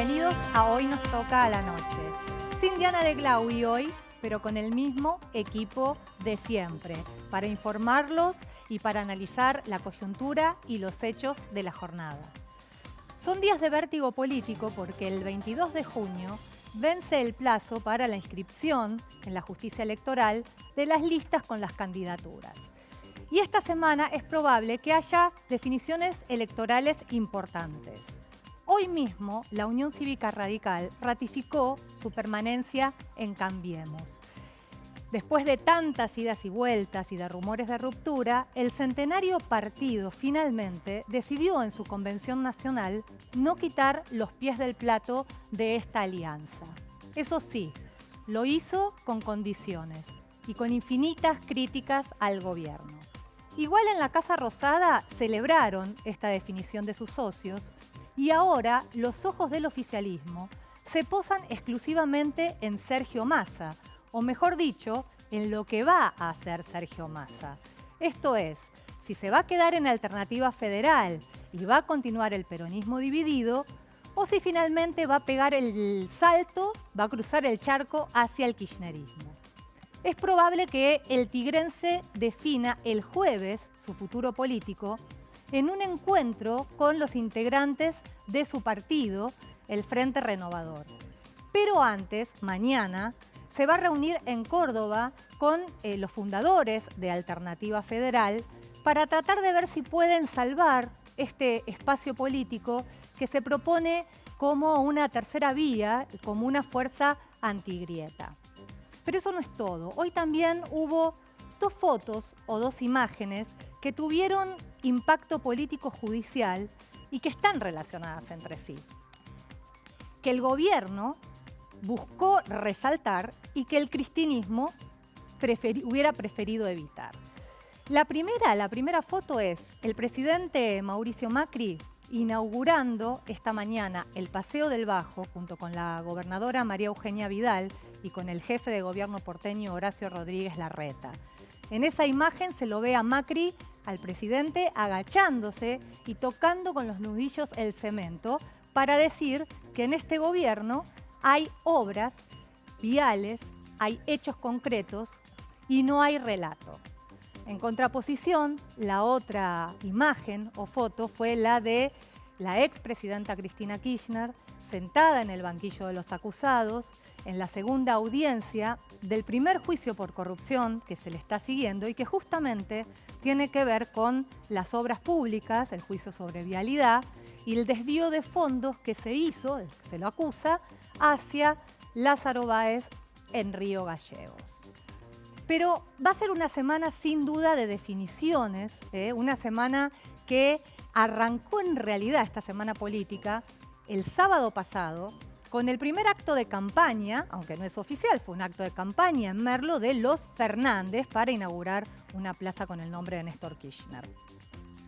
bienvenidos a Hoy Nos Toca a la Noche. Sin Diana de Glaui hoy, pero con el mismo equipo de siempre, para informarlos y para analizar la coyuntura y los hechos de la jornada. Son días de vértigo político porque el 22 de junio vence el plazo para la inscripción en la justicia electoral de las listas con las candidaturas. Y esta semana es probable que haya definiciones electorales importantes. Hoy mismo, la Unión Cívica Radical ratificó su permanencia en Cambiemos. Después de tantas idas y vueltas y de rumores de ruptura, el centenario partido finalmente decidió en su convención nacional no quitar los pies del plato de esta alianza. Eso sí, lo hizo con condiciones y con infinitas críticas al gobierno. Igual en la Casa Rosada celebraron esta definición de sus socios y ahora los ojos del oficialismo se posan exclusivamente en Sergio Massa, o mejor dicho, en lo que va a hacer Sergio Massa. Esto es, si se va a quedar en Alternativa Federal y va a continuar el peronismo dividido, o si finalmente va a pegar el salto, va a cruzar el charco hacia el kirchnerismo. Es probable que el tigrense defina el jueves su futuro político en un encuentro con los integrantes de su partido, el Frente Renovador. Pero antes, mañana, se va a reunir en Córdoba con los fundadores de Alternativa Federal para tratar de ver si pueden salvar este espacio político que se propone como una tercera vía, como una fuerza antigrieta. Pero eso no es todo. Hoy también hubo dos fotos o dos imágenes que tuvieron impacto político judicial y que están relacionadas entre sí. Que el gobierno buscó resaltar y que el cristinismo hubiera preferido evitar. La primera foto es el presidente Mauricio Macri inaugurando esta mañana el Paseo del Bajo junto con la gobernadora María Eugenia Vidal y con el jefe de gobierno porteño Horacio Rodríguez Larreta. En esa imagen se lo ve a Macri, al presidente, agachándose y tocando con los nudillos el cemento para decir que en este gobierno hay obras viales, hay hechos concretos y no hay relato. En contraposición, la otra imagen o foto fue la de la expresidenta Cristina Kirchner sentada en el banquillo de los acusados en la segunda audiencia del primer juicio por corrupción que se le está siguiendo y que justamente tiene que ver con las obras públicas, el juicio sobre vialidad y el desvío de fondos que se hizo, se lo acusa, hacia Lázaro Báez en Río Gallegos. Pero va a ser una semana sin duda de definiciones, una semana que arrancó en realidad esta semana política el sábado pasado con el primer acto de campaña, aunque no es oficial, fue un acto de campaña en Merlo de los Fernández para inaugurar una plaza con el nombre de Néstor Kirchner.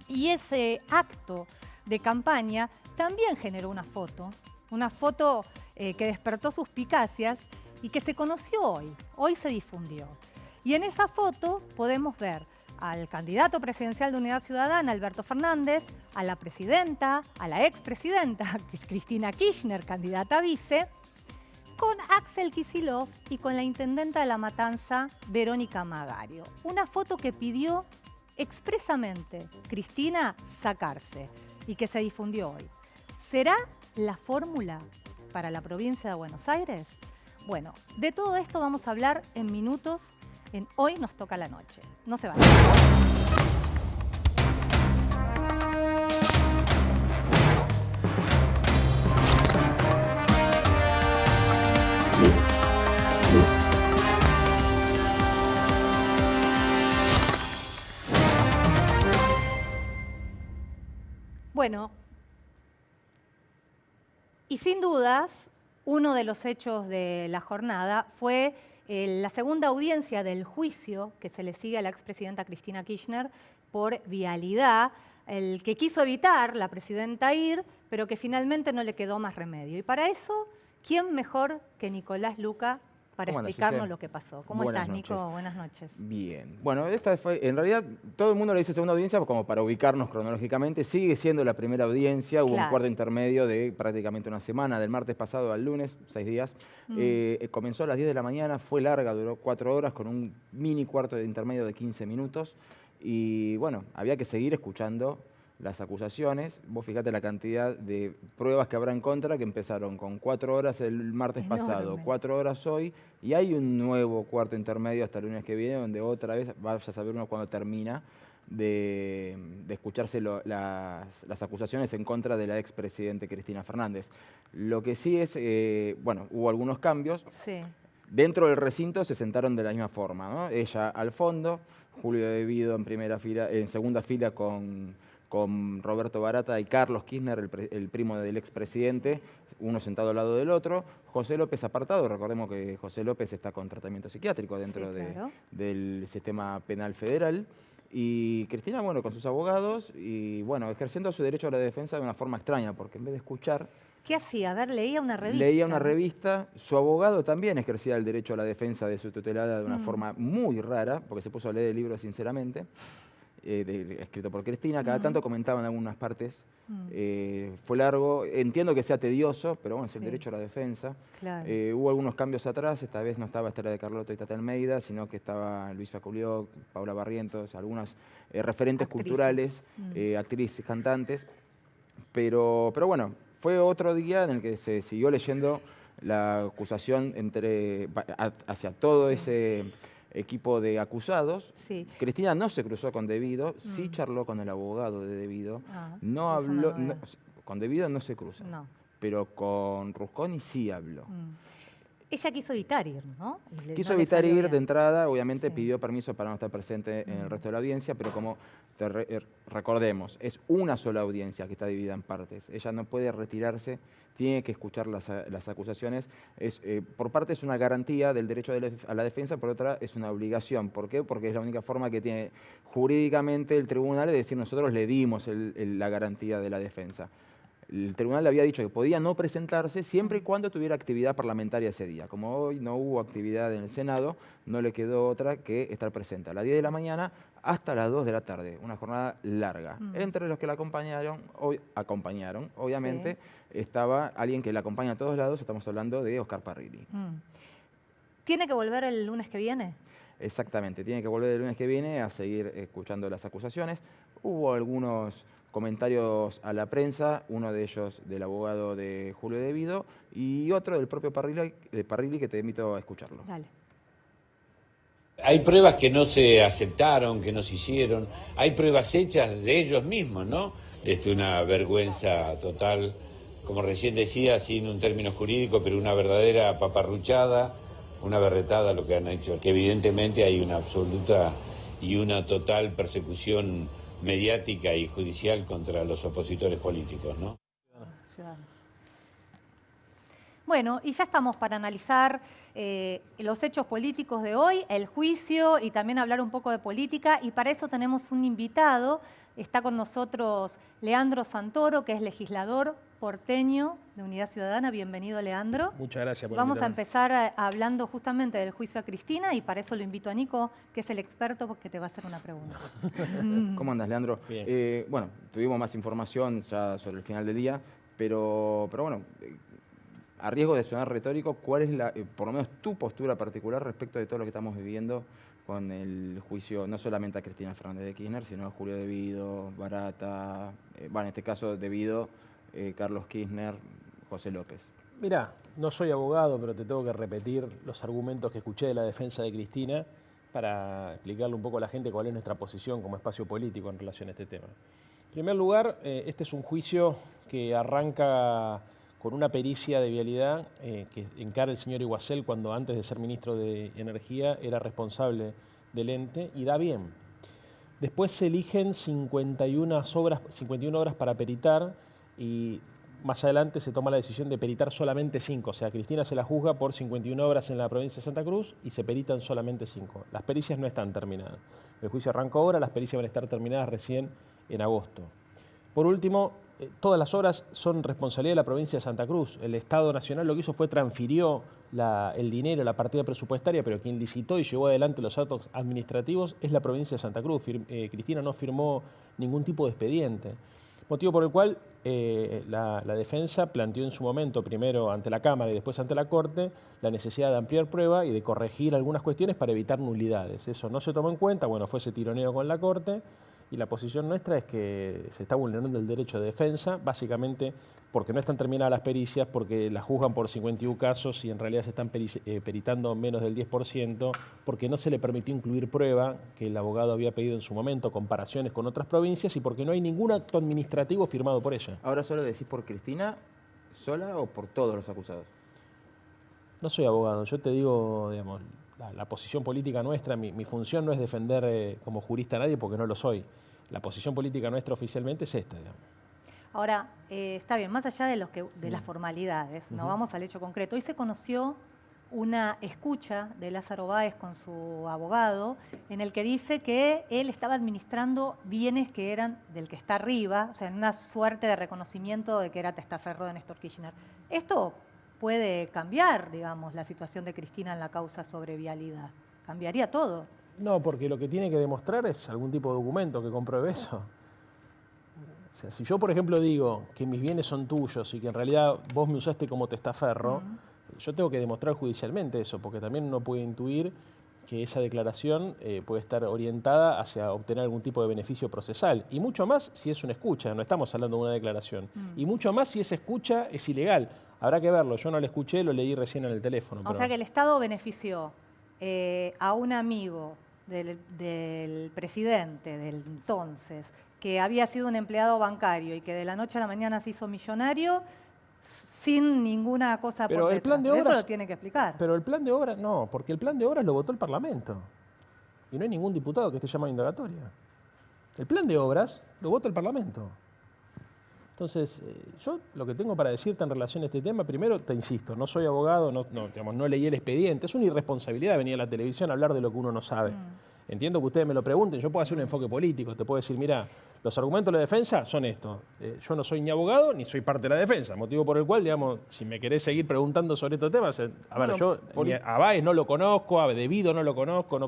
Y ese acto de campaña también generó una foto que despertó suspicacias y que se conoció hoy se difundió. Y en esa foto podemos ver al candidato presidencial de Unidad Ciudadana, Alberto Fernández, a la presidenta, a la expresidenta, Cristina Kirchner, candidata a vice, con Axel Kicillof y con la intendenta de La Matanza, Verónica Magario. Una foto que pidió expresamente Cristina sacarse y que se difundió hoy. ¿Será la fórmula para la provincia de Buenos Aires? Bueno, de todo esto vamos a hablar en minutos en Hoy Nos Toca la Noche. No se vayan. Bueno, y sin dudas, uno de los hechos de la jornada fue la segunda audiencia del juicio que se le sigue a la expresidenta Cristina Kirchner por vialidad, el que quiso evitar la presidenta ir, pero que finalmente no le quedó más remedio. Y para eso, ¿quién mejor que Nicolás Luca para explicarnos lo que pasó. ¿Cómo estás, Nico? Buenas noches. Bien. Bueno, esta fue, en realidad, todo el mundo le dice segunda audiencia como para ubicarnos cronológicamente. Sigue siendo la primera audiencia. Hubo un cuarto intermedio de prácticamente una semana, del martes pasado al lunes, 6 días. Comenzó a las 10 de la mañana, fue larga, duró 4 horas con un mini cuarto de intermedio de 15 minutos. Y bueno, había que seguir escuchando las acusaciones. Vos fijate la cantidad de pruebas que habrá en contra, que empezaron con 4 horas el martes pasado, 4 horas hoy, y hay un nuevo cuarto intermedio hasta el lunes que viene, donde otra vez vaya a saber uno cuando termina de escucharse las acusaciones en contra de la expresidente Cristina Fernández. Lo que sí es, bueno, hubo algunos cambios. Sí. Dentro del recinto se sentaron de la misma forma, ¿no? Ella al fondo, Julio De Vido en primera fila, en segunda fila con Roberto Barata y Carlos Kirchner, el primo del expresidente, uno sentado al lado del otro. José López apartado, recordemos que José López está con tratamiento psiquiátrico dentro del sistema penal federal. Y Cristina, bueno, con sus abogados y, bueno, ejerciendo su derecho a la defensa de una forma extraña, porque en vez de escuchar... ¿Qué hacía? A ver, leía una revista. Leía una revista. Su abogado también ejercía el derecho a la defensa de su tutelada de una forma muy rara, porque se puso a leer el libro sinceramente. Escrito por Cristina, cada tanto comentaban algunas partes. Fue largo, entiendo que sea tedioso, pero bueno, es el derecho a la defensa. Claro. Hubo algunos cambios atrás, esta vez no estaba Estela de Carlotto y Tata Almeida, sino que estaba Luis Faculió, Paula Barrientos, algunas referentes culturales, actrices, cantantes. Pero bueno, fue otro día en el que se siguió leyendo la acusación hacia todo ese equipo de acusados. Sí. Cristina no se cruzó con De Vido, sí charló con el abogado de De Vido. No habló, con De Vido no se cruza, pero con Rusconi sí habló. Ella quiso evitar ir, ¿no? Quiso evitar ir de entrada, obviamente pidió permiso para no estar presente en el resto de la audiencia, pero como recordemos, es una sola audiencia que está dividida en partes. Ella no puede retirarse, tiene que escuchar las acusaciones. Por parte es una garantía del derecho a la defensa, por otra es una obligación. ¿Por qué? Porque es la única forma que tiene jurídicamente el tribunal de decir nosotros le dimos la garantía de la defensa. El tribunal le había dicho que podía no presentarse siempre y cuando tuviera actividad parlamentaria ese día. Como hoy no hubo actividad en el Senado, no le quedó otra que estar presente a las 10 de la mañana hasta las 2 de la tarde, una jornada larga. Entre los que la acompañaron, obviamente, estaba alguien que la acompaña a todos lados, estamos hablando de Oscar Parrilli. ¿Tiene que volver el lunes que viene? Exactamente, tiene que volver el lunes que viene a seguir escuchando las acusaciones. Hubo algunos comentarios a la prensa, uno de ellos del abogado de Julio De Vido y otro del propio Parrilli que te invito a escucharlo. Dale. Hay pruebas que no se aceptaron, que no se hicieron, hay pruebas hechas de ellos mismos, ¿no? Una vergüenza total, como recién decía, sin un término jurídico, pero una verdadera paparruchada, una berretada lo que han hecho, que evidentemente hay una absoluta y una total persecución mediática y judicial contra los opositores políticos, ¿no? Bueno, y ya estamos para analizar los hechos políticos de hoy, el juicio y también hablar un poco de política. Y para eso tenemos un invitado. Está con nosotros Leandro Santoro, que es legislador porteño de Unidad Ciudadana. Bienvenido, Leandro. Muchas gracias por Vamos a empezar hablando justamente del juicio a Cristina y para eso lo invito a Nico, que es el experto, porque te va a hacer una pregunta. ¿Cómo andas, Leandro? Bueno, tuvimos más información ya sobre el final del día, pero bueno, a riesgo de sonar retórico, ¿cuál es por lo menos tu postura particular respecto de todo lo que estamos viviendo con el juicio, no solamente a Cristina Fernández de Kirchner, sino a Julio De Vido, Barata, bueno, en este caso De Vido, Carlos Kirchner, José López? Mirá, no soy abogado, pero te tengo que repetir los argumentos que escuché de la defensa de Cristina para explicarle un poco a la gente cuál es nuestra posición como espacio político en relación a este tema. En primer lugar, este es un juicio que arranca con una pericia de vialidad que encara el señor Iguacel cuando antes de ser ministro de Energía era responsable del ente y da bien. Después se eligen 51 horas para peritar y más adelante se toma la decisión de peritar solamente 5. O sea, Cristina se la juzga por 51 horas en la provincia de Santa Cruz y se peritan solamente 5. Las pericias no están terminadas. El juicio arrancó ahora, las pericias van a estar terminadas recién en agosto. Por último, todas las obras son responsabilidad de la provincia de Santa Cruz. El Estado Nacional lo que hizo fue transfirió el dinero, la partida presupuestaria, pero quien licitó y llevó adelante los actos administrativos es la provincia de Santa Cruz. Cristina no firmó ningún tipo de expediente. Motivo por el cual la defensa planteó en su momento, primero ante la Cámara y después ante la Corte, la necesidad de ampliar prueba y de corregir algunas cuestiones para evitar nulidades. Eso no se tomó en cuenta, bueno, fue ese tironeo con la Corte, y la posición nuestra es que se está vulnerando el derecho de defensa, básicamente porque no están terminadas las pericias, porque las juzgan por 51 casos y en realidad se están peritando menos del 10%, porque no se le permitió incluir prueba que el abogado había pedido en su momento, comparaciones con otras provincias, y porque no hay ningún acto administrativo firmado por ella. ¿Ahora solo decís por Cristina sola o por todos los acusados? No soy abogado, yo te digo, digamos, la posición política nuestra, mi función no es defender como jurista a nadie porque no lo soy. La posición política nuestra oficialmente es esta, digamos. Ahora, está bien, más allá de las formalidades, no vamos al hecho concreto. Hoy se conoció una escucha de Lázaro Báez con su abogado, en el que dice que él estaba administrando bienes que eran del que está arriba, o sea, en una suerte de reconocimiento de que era testaferro de Néstor Kirchner. Esto puede cambiar, digamos, la situación de Cristina en la causa sobre vialidad. Cambiaría todo. No, porque lo que tiene que demostrar es algún tipo de documento que compruebe eso. O sea, si yo, por ejemplo, digo que mis bienes son tuyos y que en realidad vos me usaste como testaferro, yo tengo que demostrar judicialmente eso, porque también uno puede intuir que esa declaración puede estar orientada hacia obtener algún tipo de beneficio procesal. Y mucho más si es una escucha, no estamos hablando de una declaración. Y mucho más si esa escucha es ilegal. Habrá que verlo, yo no la escuché, lo leí recién en el teléfono. O sea que el Estado benefició a un amigo del presidente del entonces, que había sido un empleado bancario y que de la noche a la mañana se hizo millonario sin ninguna cosa pero por el plan de obras, eso lo tiene que explicar. Pero el plan de obras, no, porque el plan de obras lo votó el Parlamento. Y no hay ningún diputado que esté llamado a indagatoria. El plan de obras lo vota el Parlamento. Entonces, yo lo que tengo para decirte en relación a este tema, primero, te insisto, no soy abogado, no leí el expediente, es una irresponsabilidad venir a la televisión a hablar de lo que uno no sabe. Entiendo que ustedes me lo pregunten, yo puedo hacer un enfoque político, te puedo decir, mira, los argumentos de la defensa son estos. Yo no soy ni abogado ni soy parte de la defensa, motivo por el cual, digamos, si me querés seguir preguntando sobre estos temas, a ver, yo a Báez no lo conozco, a Devido no lo conozco,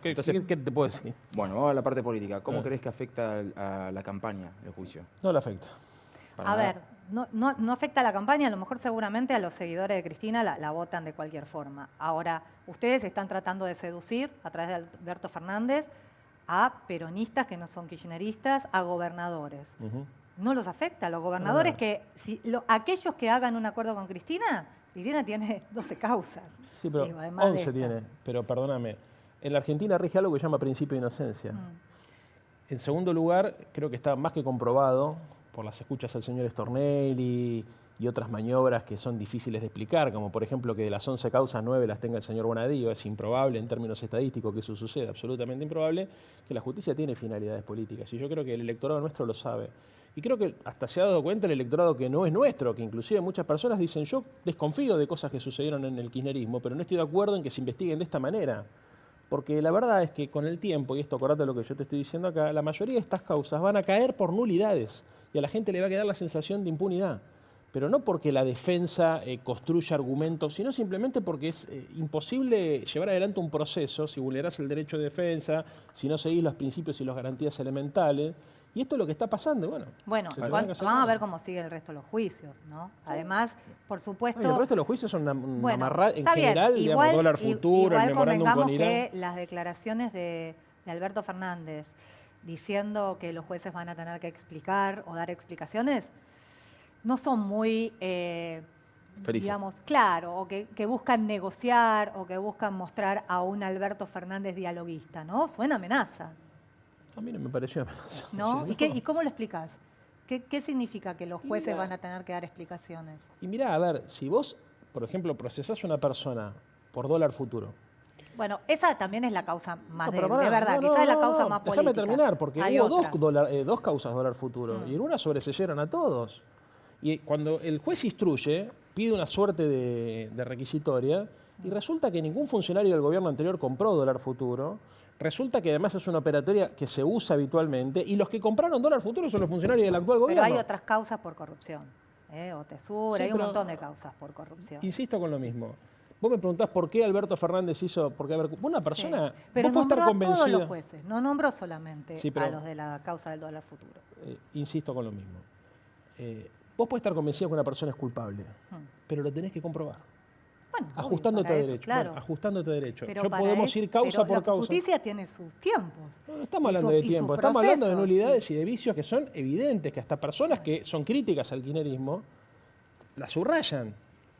¿qué te puedo decir? Bueno, vamos a la parte política. ¿Cómo crees que afecta a la campaña el juicio? No le afecta. A ver, no afecta a la campaña, a lo mejor seguramente a los seguidores de Cristina la votan de cualquier forma. Ahora, ustedes están tratando de seducir a través de Alberto Fernández a peronistas que no son kirchneristas, a gobernadores. No los afecta a los gobernadores aquellos que hagan un acuerdo con Cristina tiene 12 causas. Sí, pero 11 tiene, pero perdóname, en la Argentina rige algo que se llama principio de inocencia. En segundo lugar, creo que está más que comprobado por las escuchas al señor Stornelli y otras maniobras que son difíciles de explicar, como por ejemplo que de las 11 causas 9 las tenga el señor Bonadío. Es improbable en términos estadísticos que eso suceda, absolutamente improbable, que la justicia tiene finalidades políticas. Y yo creo que el electorado nuestro lo sabe. Y creo que hasta se ha dado cuenta el electorado que no es nuestro, que inclusive muchas personas dicen, yo desconfío de cosas que sucedieron en el kirchnerismo, pero no estoy de acuerdo en que se investiguen de esta manera. Porque la verdad es que con el tiempo, y esto acordate de lo que yo te estoy diciendo acá, la mayoría de estas causas van a caer por nulidades y a la gente le va a quedar la sensación de impunidad. Pero no porque la defensa construya argumentos, sino simplemente porque es imposible llevar adelante un proceso si vulnerás el derecho de defensa, si no seguís los principios y las garantías elementales. Y esto es lo que está pasando. Bueno, vamos a ver cómo sigue el resto de los juicios, ¿no? Además, por supuesto... el resto de los juicios son una en general, igual, digamos, dólar futuro, el memorándum con Irán. Que las declaraciones de Alberto Fernández diciendo que los jueces van a tener que explicar o dar explicaciones no son muy... digamos, claro, o que buscan negociar o que buscan mostrar a un Alberto Fernández dialoguista, ¿no? Suena amenaza. A mí no me pareció amenaza. ¿No? ¿Y cómo lo explicás? ¿Qué significa que los jueces van a tener que dar explicaciones? Y mirá, a ver, si vos, por ejemplo, procesás a una persona por dólar futuro. Bueno, esa también es la causa más de verdad, quizás es la causa más política. Déjame terminar, porque hubo dos causas dólar futuro, y en una sobreseyeron a todos. Y cuando el juez instruye, pide una suerte de requisitoria, y resulta que ningún funcionario del gobierno anterior compró dólar futuro, Resulta que además es una operatoria que se usa habitualmente y los que compraron dólar futuro son los funcionarios del actual Pero gobierno. hay otras causas por corrupción. Otesura, Sí, hay un pero montón de causas por corrupción. Insisto con lo mismo. Vos me preguntás por qué Alberto Fernández hizo... Porque, a ver, una persona... Sí, pero vos podés nombró estar a todos convencida... los jueces, no nombró solamente Sí, pero- a los de la causa del dólar futuro. Insisto con lo mismo. Vos podés estar convencido que una persona es culpable, pero lo tenés que comprobar. Bueno, obvio, Ajustándote para a eso, derecho. claro. Bueno, ajustándote a derecho. Pero Yo para podemos eso- ir causa pero por la causa. justicia tiene sus tiempos. No estamos Y hablando su- de y tiempo, sus estamos hablando de procesos, nulidades y de vicios que son evidentes, que hasta personas que son críticas al kirchnerismo las subrayan.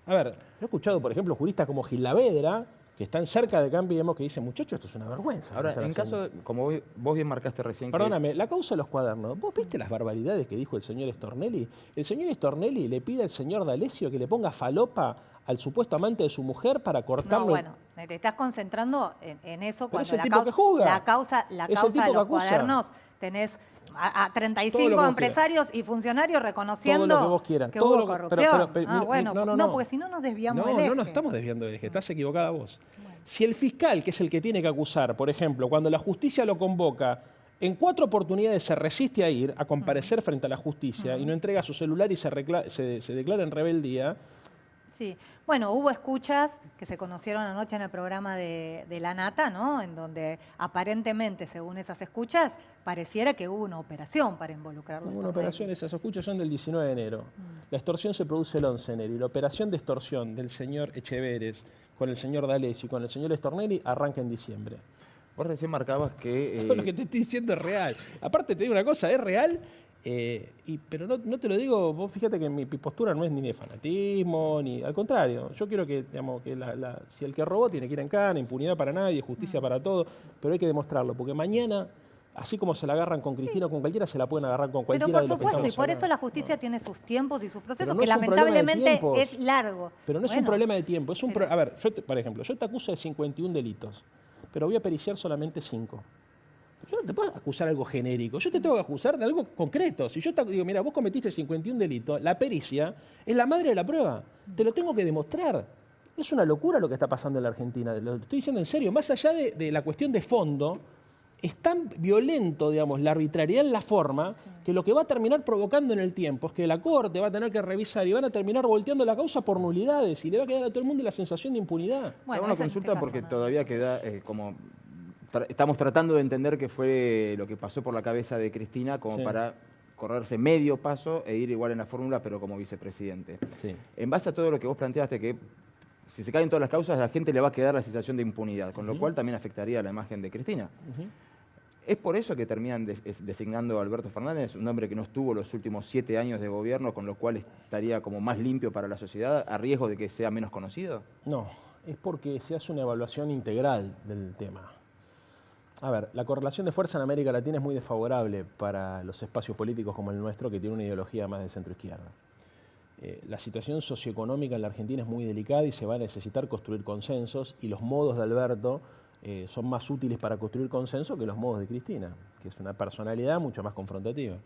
A ver, yo he escuchado, por ejemplo, juristas como Gil Lavedra, que están cerca de Cambiemos, que dicen, muchachos, esto es una vergüenza. Ahora, lo que en están haciendo". caso, como vos bien marcaste recién, que Perdóname, la causa de los cuadernos. ¿Vos viste las barbaridades que dijo el señor Stornelli? El señor Stornelli le pide al señor D'Alessio que le ponga falopa al supuesto amante de su mujer para cortarlo. No, bueno, te estás concentrando en eso Pero es cuando el tipo que juzga. la causa Es el de tipo que los acusa. cuadernos tenés a Todo 35 lo que vos empresarios y funcionarios reconociendo Todo lo que vos quieras, que todo hubo lo que- corrupción. mira, Bueno, no. porque si no nos desviamos No, del no eje. estamos desviando del eje, estás equivocada vos. Si el fiscal, que es el que tiene que acusar, por ejemplo, cuando la justicia lo convoca, en 4 oportunidades se resiste a ir, a comparecer frente a la justicia y no entrega su celular y se declara en rebeldía, Sí, bueno, hubo escuchas que se conocieron anoche en el programa de La Nata, ¿no? En donde aparentemente, según esas escuchas, pareciera que hubo una operación para involucrarlos. hubo una operación, esas escuchas son del 19 de enero. La extorsión se produce el 11 de enero y la operación de extorsión del señor Echeveres con el señor D'Alessio y con el señor Stornelli arranca en diciembre. vos recién marcabas que... Todo lo que te estoy diciendo es real. Aparte te digo una cosa, es real, pero no te lo digo, vos fíjate que mi postura no es ni de fanatismo, ni al contrario. Yo quiero que, digamos, que si el que robó tiene que ir en cana, impunidad para nadie, justicia para todo, pero hay que demostrarlo, porque mañana, así como se la agarran con Cristina o con cualquiera, se la pueden agarrar con Pero cualquiera por de los que supuesto, y estamos por eso hablando. la justicia tiene sus tiempos y sus procesos, no que es un problema de lamentablemente tiempos. es largo. Pero no es un Bueno, problema de tiempo, es un pero- a ver, por ejemplo, yo te acuso de 51 delitos, pero voy a periciar solamente 5. Yo no te puedo acusar algo genérico, yo te tengo que acusar de algo concreto. Si yo te digo, mira, vos cometiste 51 delitos, la pericia es la madre de la prueba, te lo tengo que demostrar. Es una locura lo que está pasando en la Argentina, lo estoy diciendo en serio, más allá de la cuestión de fondo, es tan violento, digamos, la arbitrariedad en la forma, que lo que va a terminar provocando en el tiempo es que la Corte va a tener que revisar y van a terminar volteando la causa por nulidades y le va a quedar a todo el mundo la sensación de impunidad. Bueno, Hago una eso en este consulta caso, porque ¿no? todavía queda como... Estamos tratando de entender qué fue lo que pasó por la cabeza de Cristina como Sí. para correrse medio paso e ir igual en la fórmula, pero como vicepresidente. Sí. En base a todo lo que vos planteaste, que si se caen todas las causas, a la gente le va a quedar la sensación de impunidad, con lo cual también afectaría la imagen de Cristina. ¿Es por eso que terminan designando a Alberto Fernández, un hombre que no estuvo los últimos 7 años de gobierno, con lo cual estaría como más limpio para la sociedad, a riesgo de que sea menos conocido? No, es porque se hace una evaluación integral del tema. A ver, la correlación de fuerza en América Latina es muy desfavorable para los espacios políticos como el nuestro, que tiene una ideología más de centro-izquierda. La situación socioeconómica en la Argentina es muy delicada y se va a necesitar construir consensos, y los modos de Alberto son más útiles para construir consenso que los modos de Cristina, que es una personalidad mucho más confrontativa.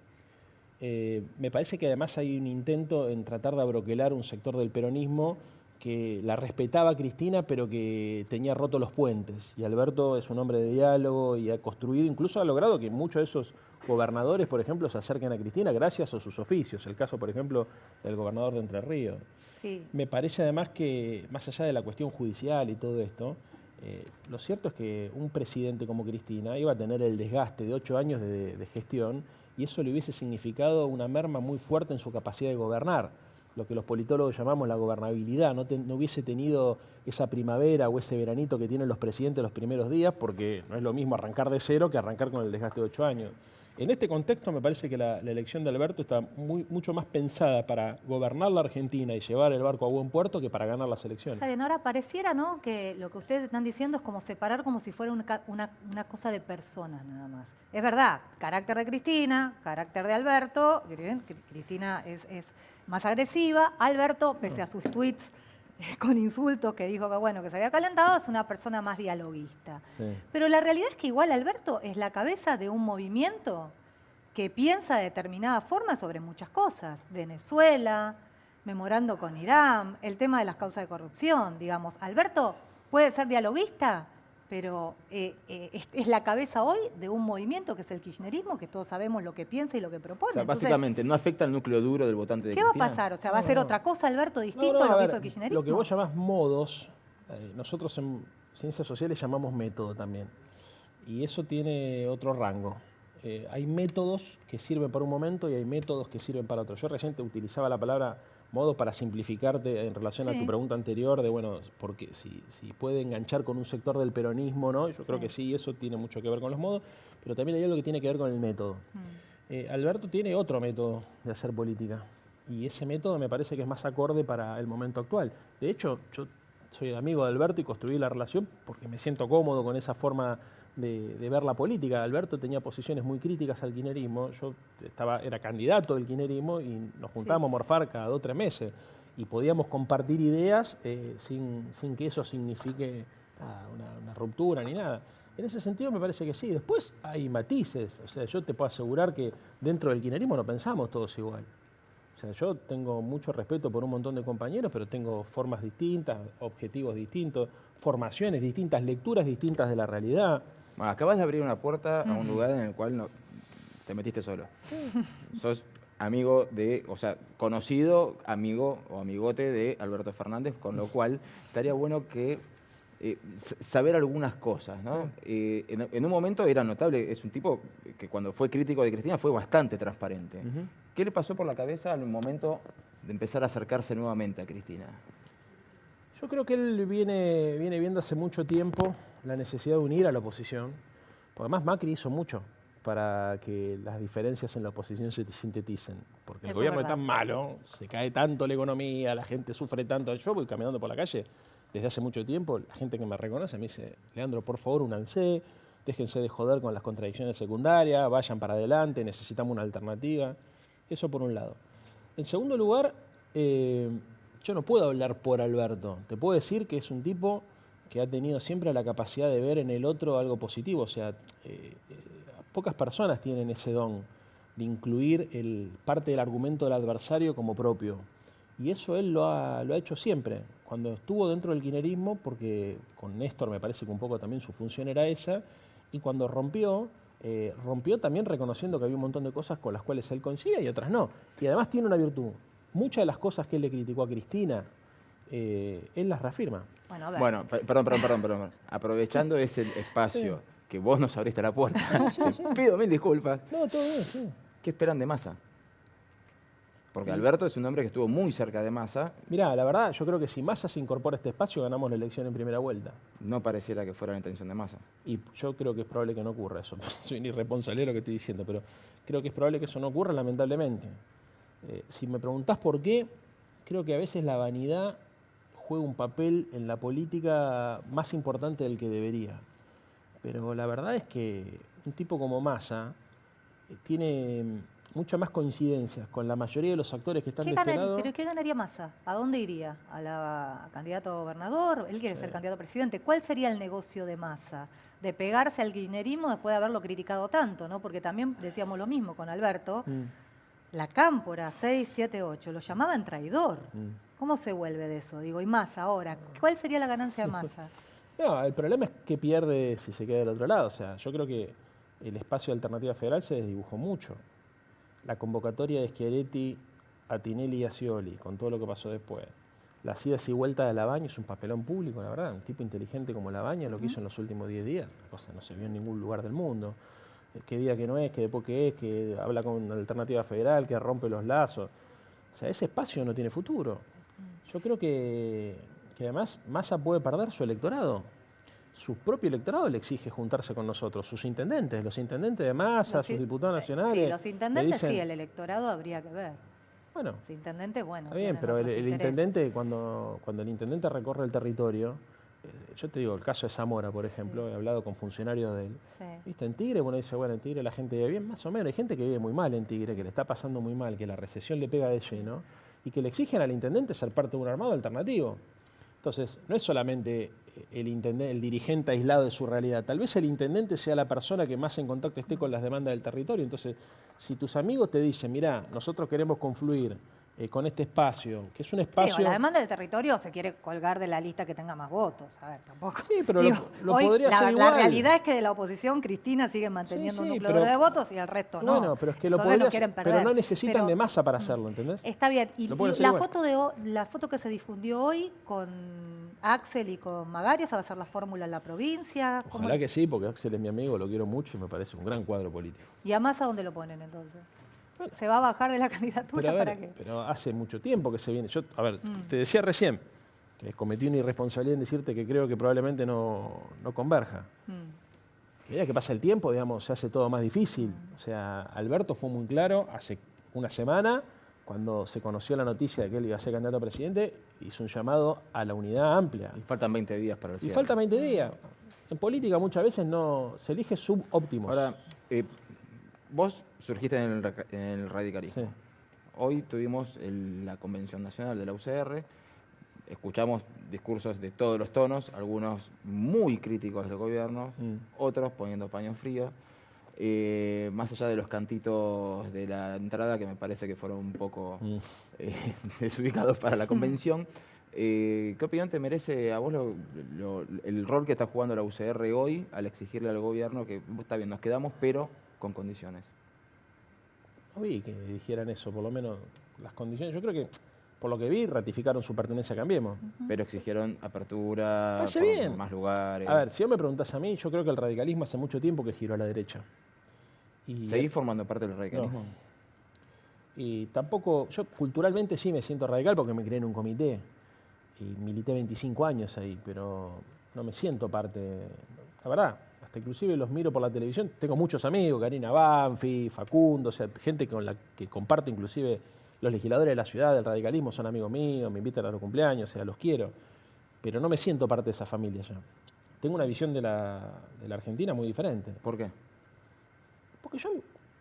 Me parece que además hay un intento en tratar de abroquelar un sector del peronismo que la respetaba a Cristina, pero que tenía rotos los puentes. Y Alberto es un hombre de diálogo y ha construido, incluso ha logrado que muchos de esos gobernadores, por ejemplo, se acerquen a Cristina gracias a sus oficios. El caso, por ejemplo, del gobernador de Entre Ríos. Sí. Me parece además que, más allá de la cuestión judicial y todo esto, lo cierto es que un presidente como Cristina iba a tener el desgaste de 8 años de gestión, y eso le hubiese significado una merma muy fuerte en su capacidad de gobernar, lo que los politólogos llamamos la gobernabilidad. No hubiese tenido esa primavera o ese veranito que tienen los presidentes los primeros días, porque no es lo mismo arrancar de cero que arrancar con el desgaste de 8 años. En este contexto me parece que la elección de Alberto está mucho más pensada para gobernar la Argentina y llevar el barco a buen puerto que para ganar las elecciones. Está bien, ahora pareciera, ¿no?, que lo que ustedes están diciendo es como separar como si fuera una cosa de personas nada más. Es verdad, carácter de Cristina, carácter de Alberto. Cristina es más agresiva. Alberto, pese a sus tweets con insultos que dijo que bueno, que se había calentado, es una persona más dialoguista. Sí. Pero la realidad es que igual Alberto es la cabeza de un movimiento que piensa de determinada forma sobre muchas cosas. Venezuela, memorando con Irán, el tema de las causas de corrupción, digamos. ¿Alberto puede ser dialoguista? pero es la cabeza hoy de un movimiento que es el kirchnerismo, que todos sabemos lo que piensa y lo que propone. O sea, Entonces, básicamente, ¿no afecta al núcleo duro del votante de ¿qué va a Cristina? pasar? O sea, ¿va a ser No. otra cosa, Alberto, distinto a lo que hizo el kirchnerismo? Lo que vos llamás modos, nosotros en ciencias sociales llamamos método también. Y eso tiene otro rango. Hay métodos que sirven para un momento y hay métodos que sirven para otro. Yo recién utilizaba la palabra modo para simplificarte en relación a tu pregunta anterior de, bueno, porque si puede enganchar con un sector del peronismo, ¿no? Yo creo que sí, eso tiene mucho que ver con los modos, pero también hay algo que tiene que ver con el método. Alberto tiene otro método de hacer política y ese método me parece que es más acorde para el momento actual. De hecho, yo soy amigo de Alberto y construí la relación porque me siento cómodo con esa forma de ver la política. Alberto tenía posiciones muy críticas al kirchnerismo, yo era candidato del kirchnerismo y nos juntábamos a morfar cada 2 o 3 meses y podíamos compartir ideas sin que eso signifique una ruptura ni nada. En ese sentido me parece que sí. Después hay matices, o sea, yo te puedo asegurar que dentro del kirchnerismo no pensamos todos igual. O sea, yo tengo mucho respeto por un montón de compañeros, pero tengo formas distintas, objetivos distintos, formaciones distintas, lecturas distintas de la realidad. Bueno, acabas de abrir una puerta a un lugar en el cual te metiste solo. Sos amigo o sea, conocido amigo o amigote de Alberto Fernández, con lo cual estaría bueno que saber algunas cosas, ¿no? En un momento era notable, es un tipo que cuando fue crítico de Cristina fue bastante transparente. ¿Qué le pasó por la cabeza al momento de empezar a acercarse nuevamente a Cristina? Yo creo que él viene viendo hace mucho tiempo la necesidad de unir a la oposición, porque además Macri hizo mucho para que las diferencias en la oposición se sinteticen, porque el gobierno es tan malo, se cae tanto la economía, la gente sufre tanto. Yo voy caminando por la calle desde hace mucho tiempo, la gente que me reconoce me dice, Leandro, por favor, únanse, déjense de joder con las contradicciones secundarias, vayan para adelante, necesitamos una alternativa. Eso por un lado. En segundo lugar, yo no puedo hablar por Alberto. Te puedo decir que es un tipo que ha tenido siempre la capacidad de ver en el otro algo positivo. O sea, pocas personas tienen ese don de incluir parte del argumento del adversario como propio. Y eso él lo ha hecho siempre. Cuando estuvo dentro del kirchnerismo, porque con Néstor me parece que un poco también su función era esa, y cuando rompió también reconociendo que había un montón de cosas con las cuales él coincidía y otras no. Y además tiene una virtud. Muchas de las cosas que él le criticó a Cristina, él las reafirma. Bueno, a ver. Bueno, perdón. Aprovechando ese espacio que vos nos abriste la puerta, te pido 1000 disculpas. No, todo bien, sí. ¿Qué esperan de Massa? Porque Alberto es un hombre que estuvo muy cerca de Massa. Mirá, la verdad, yo creo que si Massa se incorpora a este espacio, ganamos la elección en primera vuelta. No pareciera que fuera la intención de Massa. Y yo creo que es probable que no ocurra eso. Soy ni responsable de lo que estoy diciendo, pero creo que es probable que eso no ocurra, lamentablemente. Si me preguntás por qué, creo que a veces la vanidad juega un papel en la política más importante del que debería. Pero la verdad es que un tipo como Massa tiene muchas más coincidencias con la mayoría de los actores que están de este lado. ¿Pero qué ganaría Massa? ¿A dónde iría? ¿A candidato a gobernador? Él quiere ser candidato a presidente. ¿Cuál sería el negocio de Massa? De pegarse al kirchnerismo después de haberlo criticado tanto, ¿no? Porque también decíamos lo mismo con Alberto. La Cámpora 6, 7, 8 lo llamaban traidor. ¿Cómo se vuelve de eso? Digo, y Massa ahora, ¿cuál sería la ganancia de Massa? No, el problema es que pierde si se queda del otro lado. O sea, yo creo que el espacio de Alternativa Federal se desdibujó mucho. La convocatoria de Schiaretti a Tinelli y a Scioli, con todo lo que pasó después. Las idas y vueltas de Labaña es un papelón público, la verdad. Un tipo inteligente como Labaña, lo que hizo en los últimos 10 días, la cosa no se vio en ningún lugar del mundo. Qué día que no es, que después que es, que habla con Alternativa Federal, que rompe los lazos. O sea, ese espacio no tiene futuro. Yo creo que además Massa puede perder su electorado. Su propio electorado le exige juntarse con nosotros, sus intendentes, los intendentes de Massa, sus diputados nacionales. Sí, los intendentes sí, el electorado habría que ver. Bueno, los intendentes, bueno. Está bien, pero el intendente, cuando el intendente recorre el territorio, yo te digo, el caso de Zamora, por ejemplo, he hablado con funcionarios de él. ¿Viste? En Tigre, uno dice, bueno, en Tigre la gente vive bien, más o menos. Hay gente que vive muy mal en Tigre, que le está pasando muy mal, que la recesión le pega de lleno, y que le exigen al intendente ser parte de un armado alternativo. Entonces, no es solamente el dirigente aislado de su realidad. Tal vez el intendente sea la persona que más en contacto esté con las demandas del territorio. Entonces, si tus amigos te dicen, mirá, nosotros queremos confluir con este espacio, que es un Sí, espacio... o la demanda del territorio se quiere colgar de la lista que tenga más votos. A ver, tampoco. Sí, pero Digo, lo hoy podría hacer la igual. realidad es que de la oposición Cristina sigue manteniendo un núcleo de votos y el resto no. Bueno, pero es que lo Entonces podría no quieren hacer, perder. pero no necesitan Pero de masa para hacerlo, ¿entendés? está bien. Y Lo pueden hacer la igual. la foto que se difundió hoy con Axel y con Magari, ¿esa va a ser la fórmula en la provincia? ¿Cómo? Ojalá que sí, porque Axel es mi amigo, lo quiero mucho y me parece un gran cuadro político. ¿Y a Massa dónde lo ponen entonces? Bueno. ¿Se va a bajar de la candidatura Pero, a para ver, qué? pero hace mucho tiempo que se viene. Yo, a ver, te decía recién que cometí una irresponsabilidad en decirte que creo que probablemente no converja. A medida que pasa el tiempo, digamos, se hace todo más difícil. O sea, Alberto fue muy claro hace una semana, cuando se conoció la noticia de que él iba a ser candidato a presidente, hizo un llamado a la unidad amplia. Y faltan 20 días para el Y cierre. falta 20 días. En política muchas veces no se elige subóptimos. Ahora, vos surgiste en el radicalismo. Sí. Hoy tuvimos la Convención Nacional de la UCR, escuchamos discursos de todos los tonos, algunos muy críticos del gobierno, otros poniendo paños fríos, más allá de los cantitos de la entrada, que me parece que fueron un poco desubicados para la convención. ¿Qué opinión te merece a vos el rol que está jugando la UCR hoy al exigirle al gobierno que, está bien, nos quedamos, pero con condiciones? No vi que dijeran eso, por lo menos las condiciones. Yo creo que, por lo que vi, ratificaron su pertenencia a Cambiemos. Pero exigieron apertura, Parece bien. más lugares. A ver, si vos me preguntás a mí, yo creo que el radicalismo hace mucho tiempo que giró a la derecha. ¿Seguís formando parte del radicalismo? No. Y tampoco, yo culturalmente sí me siento radical porque me creé en un comité y milité 25 años ahí, pero no me siento parte, la verdad, hasta inclusive los miro por la televisión, tengo muchos amigos, Karina Banfi, Facundo, o sea, gente con la que comparto, inclusive los legisladores de la ciudad del radicalismo son amigos míos, me invitan a los cumpleaños, o sea, los quiero, pero no me siento parte de esa familia ya. Tengo una visión de la Argentina muy diferente. ¿Por qué? Porque yo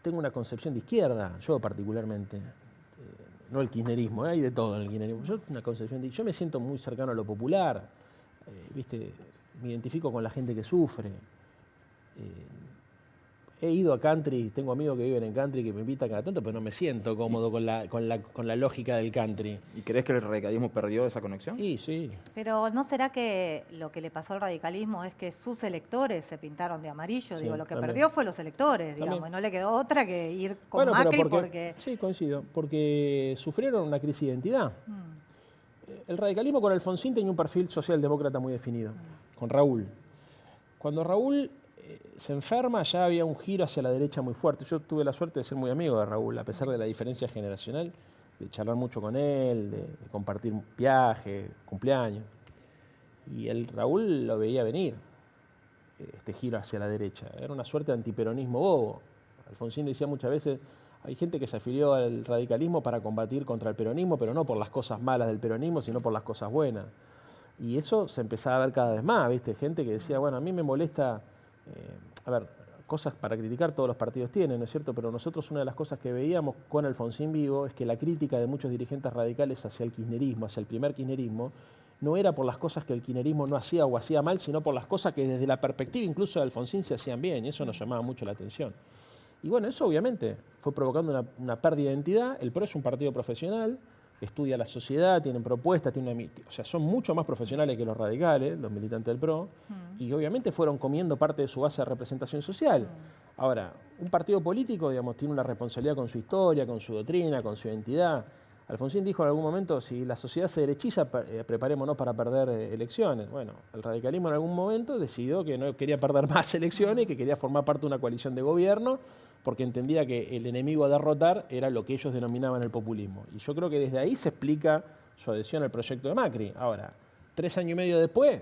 tengo una concepción de izquierda, yo particularmente, no el kirchnerismo, hay de todo en el kirchnerismo. Yo me siento muy cercano a lo popular, ¿viste? Me identifico con la gente que sufre. He ido a country, tengo amigos que viven en country que me invitan cada tanto, pero no me siento cómodo con la lógica del country. ¿Y crees que el radicalismo perdió esa conexión? Sí. Pero ¿no será que lo que le pasó al radicalismo es que sus electores se pintaron de amarillo? Sí, Digo, lo que también. perdió fue los electores, digamos, También. y no le quedó otra que ir con Bueno, pero Macri porque... Sí, coincido, porque sufrieron una crisis de identidad. El radicalismo con Alfonsín tenía un perfil socialdemócrata muy definido, con Raúl. Cuando Raúl se enferma ya había un giro hacia la derecha muy fuerte. Yo tuve la suerte de ser muy amigo de Raúl, a pesar de la diferencia generacional, de charlar mucho con él, de compartir viajes, cumpleaños. Y el Raúl lo veía venir, este giro hacia la derecha. Era una suerte de antiperonismo bobo. Alfonsín decía muchas veces, hay gente que se afilió al radicalismo para combatir contra el peronismo, pero no por las cosas malas del peronismo, sino por las cosas buenas. Y eso se empezaba a ver cada vez más, ¿viste? Gente que decía, bueno, a mí me molesta, a ver, cosas para criticar todos los partidos tienen, ¿no es cierto? Pero nosotros una de las cosas que veíamos con Alfonsín vivo es que la crítica de muchos dirigentes radicales hacia el kirchnerismo, hacia el primer kirchnerismo, no era por las cosas que el kirchnerismo no hacía o hacía mal, sino por las cosas que desde la perspectiva incluso de Alfonsín se hacían bien, y eso nos llamaba mucho la atención. Y bueno, eso obviamente fue provocando una pérdida de identidad. El PRO es un partido profesional, estudia la sociedad, tienen propuestas, o sea, son mucho más profesionales que los radicales, los militantes del PRO, y obviamente fueron comiendo parte de su base de representación social. Ahora, un partido político, digamos, tiene una responsabilidad con su historia, con su doctrina, con su identidad. Alfonsín dijo en algún momento, si la sociedad se derechiza, preparémonos para perder elecciones. Bueno, el radicalismo en algún momento decidió que no quería perder más elecciones, que quería formar parte de una coalición de gobierno, porque entendía que el enemigo a derrotar era lo que ellos denominaban el populismo. Y yo creo que desde ahí se explica su adhesión al proyecto de Macri. Ahora, 3 años y medio después,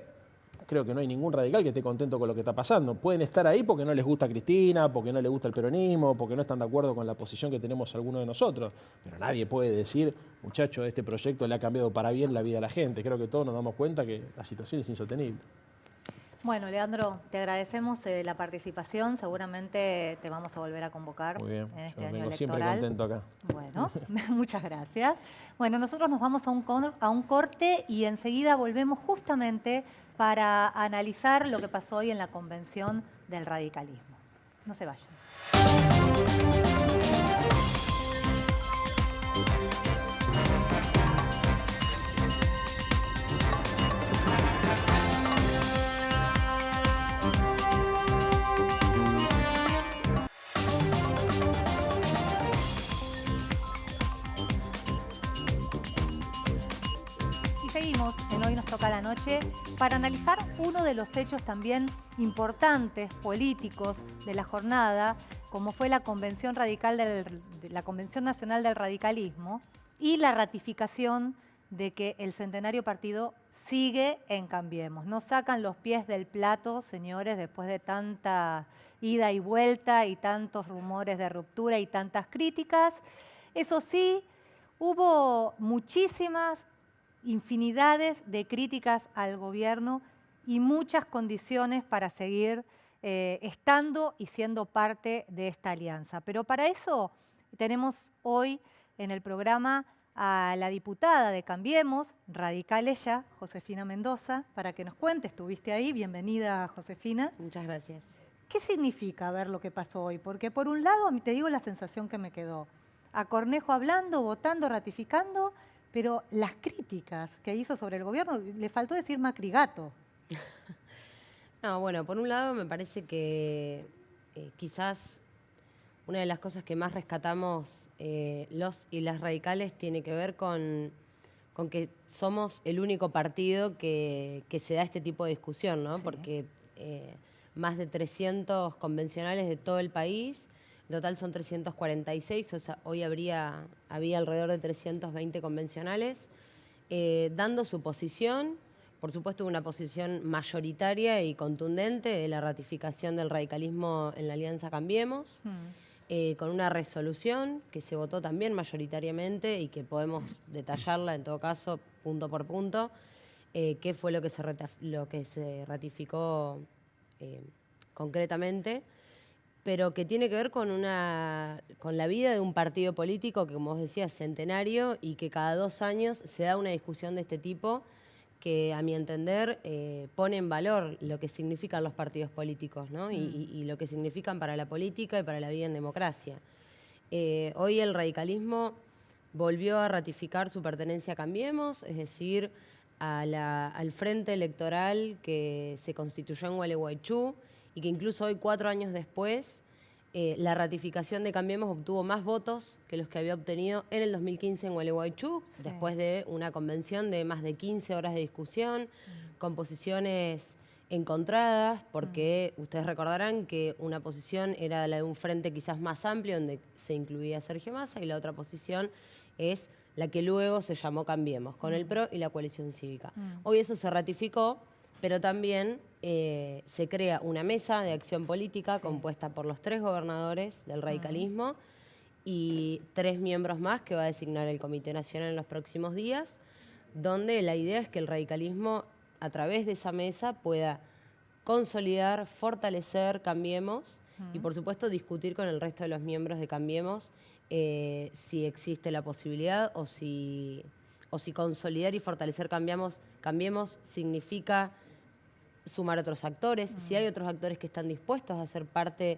creo que no hay ningún radical que esté contento con lo que está pasando. Pueden estar ahí porque no les gusta Cristina, porque no les gusta el peronismo, porque no están de acuerdo con la posición que tenemos algunos de nosotros. Pero nadie puede decir, muchachos, este proyecto le ha cambiado para bien la vida a la gente. Creo que todos nos damos cuenta que la situación es insostenible. Bueno, Leandro, te agradecemos la participación. Seguramente te vamos a volver a convocar Muy bien, en este yo año vengo electoral. siempre contento acá. Bueno, muchas gracias. Bueno, nosotros nos vamos a un corte y enseguida volvemos justamente para analizar lo que pasó hoy en la convención del radicalismo. No se vayan. estamos en Hoy Nos Toca la Noche para analizar uno de los hechos también importantes, políticos, de la jornada, como fue la Convención Nacional del Radicalismo y la ratificación de que el centenario partido sigue en Cambiemos. No sacan los pies del plato, señores, después de tanta ida y vuelta y tantos rumores de ruptura y tantas críticas. Eso sí, hubo muchísimas, infinidades de críticas al gobierno y muchas condiciones para seguir estando y siendo parte de esta alianza. Pero para eso tenemos hoy en el programa a la diputada de Cambiemos, radical ella, Josefina Mendoza, para que nos cuente. Estuviste ahí, bienvenida, Josefina. Muchas gracias. ¿Qué significa ver lo que pasó hoy? Porque por un lado, te digo la sensación que me quedó. A Cornejo hablando, votando, ratificando, pero las críticas que hizo sobre el gobierno, le faltó decir Macri gato. No, bueno, por un lado me parece que quizás una de las cosas que más rescatamos los y las radicales tiene que ver con que somos el único partido que se da este tipo de discusión, ¿no? Sí. Porque más de 300 convencionales de todo el país, en total son 346, o sea, hoy había alrededor de 320 convencionales, dando su posición, por supuesto una posición mayoritaria y contundente de la ratificación del radicalismo en la Alianza Cambiemos, con una resolución que se votó también mayoritariamente y que podemos detallarla en todo caso punto por punto, qué fue lo que se ratificó concretamente, pero que tiene que ver con la vida de un partido político que, como vos decías, es centenario y que cada 2 años se da una discusión de este tipo que, a mi entender, pone en valor lo que significan los partidos políticos, ¿no? Y lo que significan para la política y para la vida en democracia. Hoy el radicalismo volvió a ratificar su pertenencia a Cambiemos, es decir, al frente electoral que se constituyó en Gualeguaychú y que incluso hoy, 4 años después, la ratificación de Cambiemos obtuvo más votos que los que había obtenido en el 2015 en Gualeguaychú, sí, después de una convención de más de 15 horas de discusión, con posiciones encontradas, porque ustedes recordarán que una posición era la de un frente quizás más amplio, donde se incluía Sergio Massa, y la otra posición es la que luego se llamó Cambiemos, con el PRO y la coalición cívica. Hoy eso se ratificó, pero también se crea una mesa de acción política, sí, compuesta por los 3 gobernadores del radicalismo y 3 miembros más que va a designar el Comité Nacional en los próximos días, donde la idea es que el radicalismo, a través de esa mesa, pueda consolidar, fortalecer Cambiemos y, por supuesto, discutir con el resto de los miembros de Cambiemos si existe la posibilidad o si consolidar y fortalecer Cambiemos significa sumar otros actores, si hay otros actores que están dispuestos a ser parte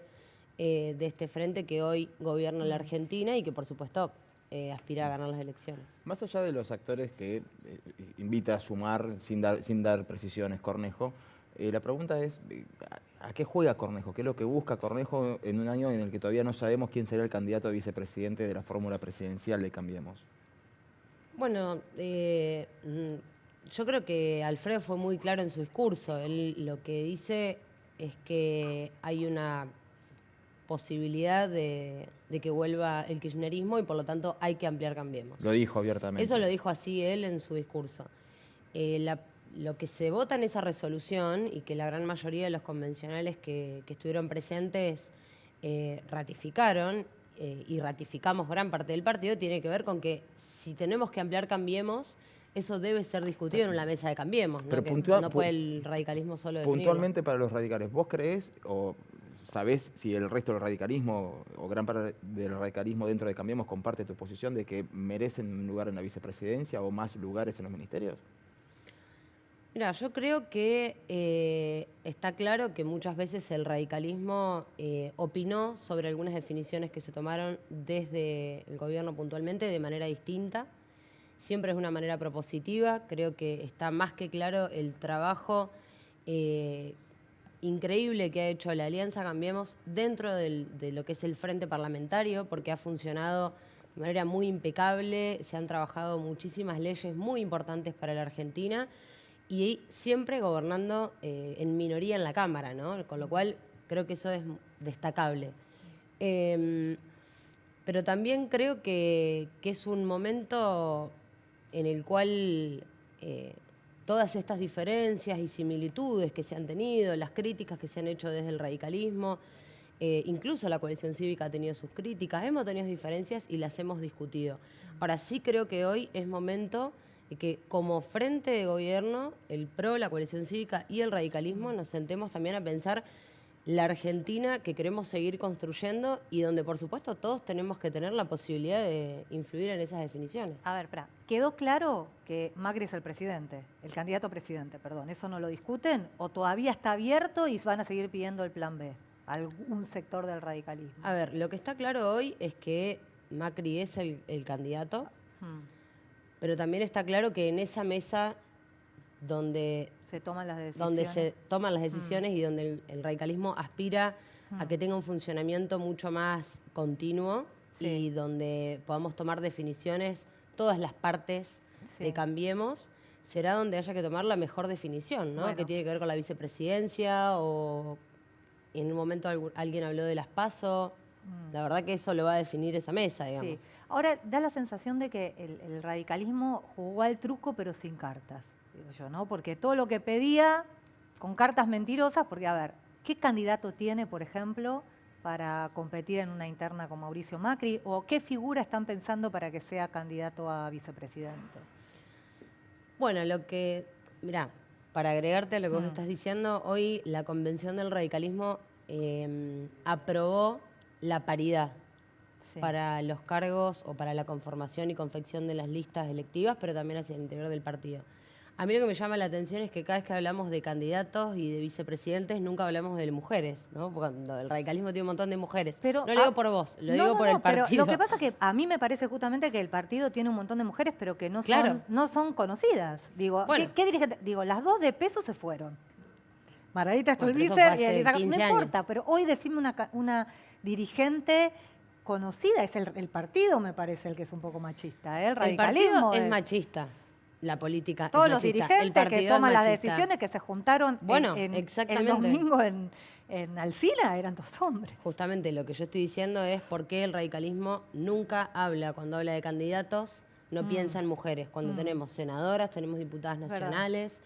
de este frente que hoy gobierna la Argentina y que, por supuesto, aspira a ganar las elecciones. Más allá de los actores que invita a sumar sin dar precisiones Cornejo, la pregunta es, ¿a qué juega Cornejo? ¿Qué es lo que busca Cornejo en un año en el que todavía no sabemos quién será el candidato a vicepresidente de la fórmula presidencial de Cambiemos? Bueno, yo creo que Alfredo fue muy claro en su discurso. Él lo que dice es que hay una posibilidad de que vuelva el kirchnerismo y por lo tanto hay que ampliar Cambiemos. Lo dijo abiertamente. Eso lo dijo así él en su discurso. Lo que se vota en esa resolución y que la gran mayoría de los convencionales que estuvieron presentes ratificaron y ratificamos gran parte del partido, tiene que ver con que si tenemos que ampliar Cambiemos, eso debe ser discutido en una mesa de Cambiemos, ¿no? Pero no puede el radicalismo solo definirlo. Puntualmente para los radicales, ¿vos creés o sabés si el resto del radicalismo o gran parte del radicalismo dentro de Cambiemos comparte tu posición de que merecen un lugar en la vicepresidencia o más lugares en los ministerios? Mira, yo creo que está claro que muchas veces el radicalismo opinó sobre algunas definiciones que se tomaron desde el gobierno puntualmente de manera distinta. Siempre es una manera propositiva. Creo que está más que claro el trabajo increíble que ha hecho la Alianza Cambiemos dentro de lo que es el frente parlamentario, porque ha funcionado de manera muy impecable, se han trabajado muchísimas leyes muy importantes para la Argentina y siempre gobernando en minoría en la Cámara, ¿no? Con lo cual creo que eso es destacable. Pero también creo que es un momento en el cual todas estas diferencias y similitudes que se han tenido, las críticas que se han hecho desde el radicalismo, incluso la coalición cívica ha tenido sus críticas, hemos tenido diferencias y las hemos discutido. Ahora sí creo que hoy es momento de que como frente de gobierno, el PRO, la coalición cívica y el radicalismo nos sentemos también a pensar la Argentina que queremos seguir construyendo y donde, por supuesto, todos tenemos que tener la posibilidad de influir en esas definiciones. A ver, ¿quedó claro que Macri es el presidente, el candidato a presidente, perdón? ¿Eso no lo discuten? ¿O todavía está abierto y van a seguir pidiendo el plan B? Algún sector del radicalismo. A ver, lo que está claro hoy es que Macri es el candidato, pero también está claro que en esa mesa donde se toman las decisiones, y donde el radicalismo aspira a que tenga un funcionamiento mucho más continuo y donde podamos tomar definiciones, todas las partes que cambiemos, será donde haya que tomar la mejor definición, ¿no? Que tiene que ver con la vicepresidencia o en un momento alguien habló de las PASO. La verdad que eso lo va a definir esa mesa, digamos. Sí. Ahora, da la sensación de que el radicalismo jugó al truco pero sin cartas, digo yo, ¿no? Porque todo lo que pedía con cartas mentirosas, porque a ver, ¿qué candidato tiene, por ejemplo, para competir en una interna con Mauricio Macri? ¿O qué figura están pensando para que sea candidato a vicepresidente? Bueno, mirá, para agregarte a lo que vos estás diciendo, hoy la Convención del Radicalismo aprobó la paridad para los cargos o para la conformación y confección de las listas electivas, pero también hacia el interior del partido. A mí lo que me llama la atención es que cada vez que hablamos de candidatos y de vicepresidentes, nunca hablamos de mujeres, ¿no? Porque el radicalismo tiene un montón de mujeres. Pero, no lo digo por vos, lo digo por el partido. Pero lo que pasa es que a mí me parece justamente que el partido tiene un montón de mujeres, pero que no son conocidas. Digo, bueno, ¿qué dirigente? Digo, las dos de peso se fueron. Margarita Stolbizer y Elisa. No importa, pero hoy decime una dirigente conocida, es el partido, me parece, el que es un poco machista. El radicalismo es machista. La política todos es los machista. dirigentes que toman las decisiones, que se juntaron exactamente. el domingo en Alsina, eran todos hombres. Justamente lo que yo estoy diciendo es por qué el radicalismo nunca habla, cuando habla de candidatos, no piensa en mujeres. Cuando tenemos senadoras, tenemos diputadas nacionales,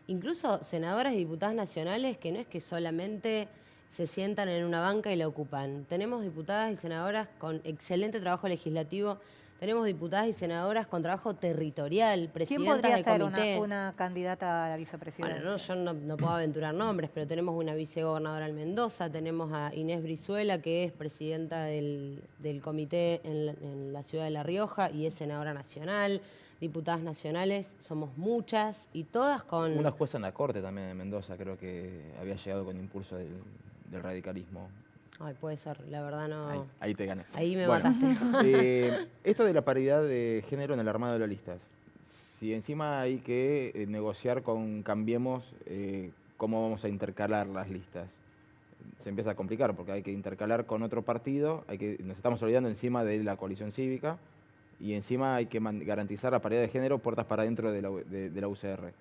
incluso senadoras y diputadas nacionales que no es que solamente se sientan en una banca y la ocupan. Tenemos diputadas y senadoras con excelente trabajo legislativo. Tenemos diputadas y senadoras con trabajo territorial, presidentas de comité. ¿Quién podría ser una candidata a la vicepresidencia? Bueno, yo no puedo aventurar nombres, pero tenemos una vicegobernadora en Mendoza, tenemos a Inés Brizuela, que es presidenta del comité en la ciudad de La Rioja y es senadora nacional. Diputadas nacionales, somos muchas y todas con... Una jueza en la Corte también de Mendoza, creo que había llegado con impulso del radicalismo. Ay, puede ser, la verdad no... Ahí te gané. Ahí me mataste. Esto de la paridad de género en el armado de las listas, si encima hay que negociar con Cambiemos cómo vamos a intercalar las listas, se empieza a complicar porque hay que intercalar con otro partido, nos estamos olvidando encima de la coalición cívica y encima hay que garantizar la paridad de género puertas para adentro de la UCR.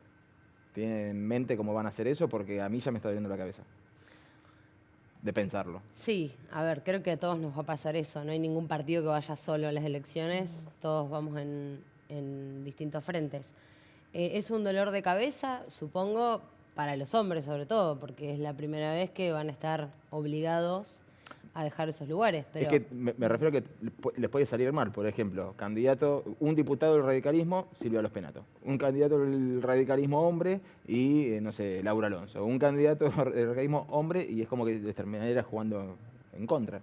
¿Tienen en mente cómo van a hacer eso? Porque a mí ya me está doliendo la cabeza de pensarlo. Sí, a ver, creo que a todos nos va a pasar eso. No hay ningún partido que vaya solo a las elecciones. Todos vamos en distintos frentes. Es un dolor de cabeza, supongo, para los hombres sobre todo, porque es la primera vez que van a estar obligados a dejar esos lugares. Pero... Es que me refiero a que les puede salir mal. Por ejemplo, un diputado del radicalismo, Silvia Los Penato. Un candidato del radicalismo hombre y, no sé, Laura Alonso. Un candidato del radicalismo hombre y es como que les terminaría jugando en contra.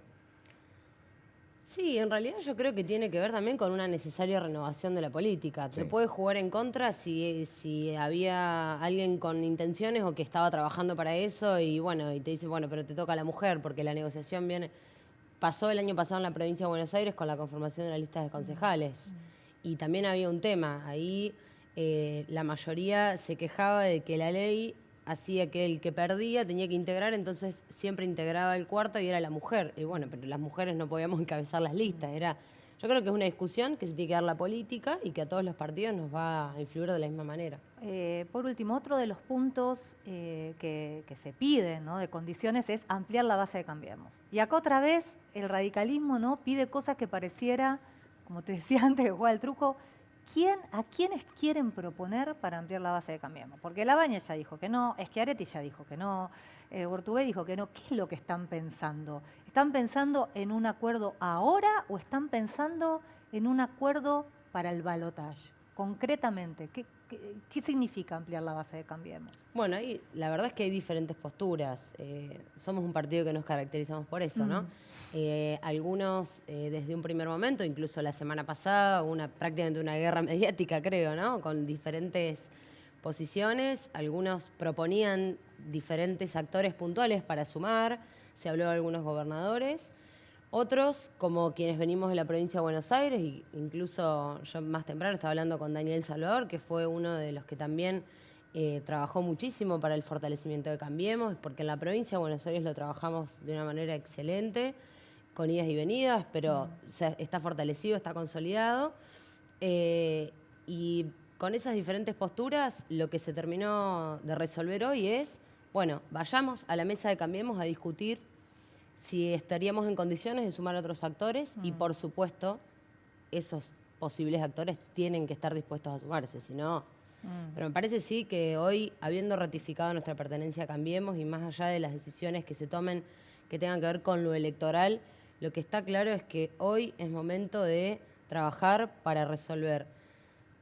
Sí, en realidad yo creo que tiene que ver también con una necesaria renovación de la política. Te puede jugar en contra si había alguien con intenciones o que estaba trabajando para eso y bueno, y te dice, bueno, pero te toca a la mujer porque la negociación pasó el año pasado en la provincia de Buenos Aires con la conformación de las listas de concejales. Y también había un tema, ahí la mayoría se quejaba de que la ley hacía que el que perdía tenía que integrar, entonces siempre integraba el cuarto y era la mujer. Y bueno, pero las mujeres no podíamos encabezar las listas. Yo creo que es una discusión que se tiene que dar la política y que a todos los partidos nos va a influir de la misma manera. Por último, otro de los puntos que se piden, ¿no?, de condiciones es ampliar la base de Cambiemos. Y acá otra vez el radicalismo, ¿no?, pide cosas que pareciera, como te decía antes de jugar el truco, ¿a quiénes quieren proponer para ampliar la base de Cambiemos? Porque Labaña ya dijo que no, Schiaretti ya dijo que no, Urtubey dijo que no. ¿Qué es lo que están pensando? ¿Están pensando en un acuerdo ahora o están pensando en un acuerdo para el balotaje? Concretamente, ¿qué significa ampliar la base de Cambiemos? Bueno, ahí la verdad es que hay diferentes posturas. Somos un partido que nos caracterizamos por eso, ¿no? Algunos desde un primer momento, incluso la semana pasada, prácticamente una guerra mediática, creo, ¿no?, con diferentes posiciones. Algunos proponían diferentes actores puntuales para sumar. Se habló de algunos gobernadores. Otros, como quienes venimos de la provincia de Buenos Aires, e incluso yo más temprano estaba hablando con Daniel Salvador, que fue uno de los que también trabajó muchísimo para el fortalecimiento de Cambiemos, porque en la provincia de Buenos Aires lo trabajamos de una manera excelente, con idas y venidas, pero está fortalecido, está consolidado. Y con esas diferentes posturas, lo que se terminó de resolver hoy es, bueno, vayamos a la mesa de Cambiemos a discutir si estaríamos en condiciones de sumar a otros actores y, por supuesto, esos posibles actores tienen que estar dispuestos a sumarse, si no... Pero me parece sí que hoy, habiendo ratificado nuestra pertenencia a Cambiemos y más allá de las decisiones que se tomen que tengan que ver con lo electoral, lo que está claro es que hoy es momento de trabajar para resolver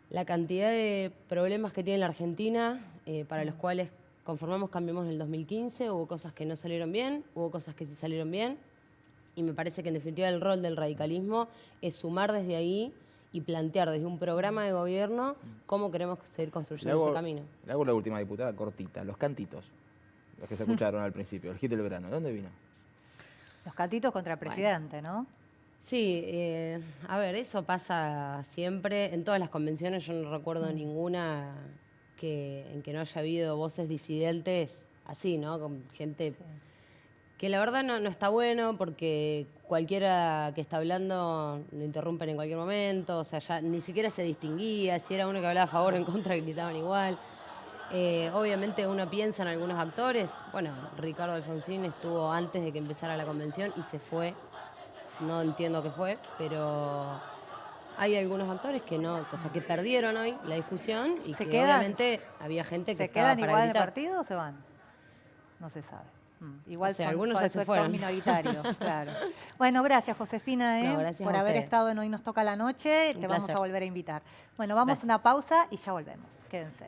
la cantidad de problemas que tiene la Argentina, para los cuales conformamos Cambiemos en el 2015, hubo cosas que no salieron bien, hubo cosas que sí salieron bien, y me parece que en definitiva el rol del radicalismo es sumar desde ahí y plantear desde un programa de gobierno cómo queremos seguir construyendo ese camino. Le hago la última, diputada, cortita, los cantitos, los que se escucharon al principio, el hit del verano, ¿de dónde vino? Los cantitos contra el presidente, ¿no? Sí, a ver, eso pasa siempre. En todas las convenciones yo no recuerdo ninguna en que no haya habido voces disidentes así, ¿no? Con gente que la verdad no está bueno, porque cualquiera que está hablando lo interrumpen en cualquier momento, o sea, ya ni siquiera se distinguía, si era uno que hablaba a favor o en contra, gritaban igual. Obviamente uno piensa en algunos actores. Bueno, Ricardo Alfonsín estuvo antes de que empezara la convención y se fue. No entiendo qué fue, pero hay algunos actores que no, o sea, que perdieron hoy la discusión y que obviamente había gente que estaba para gritar. ¿Se quedan igual en el partido o se van? No se sabe. Igual o sea, son algunos ya se fueron. Minoritarios, claro. Bueno, gracias Josefina gracias por haber estado en Hoy Nos Toca la Noche. Te vamos a volver a invitar. Bueno, vamos a una pausa y ya volvemos. Quédense.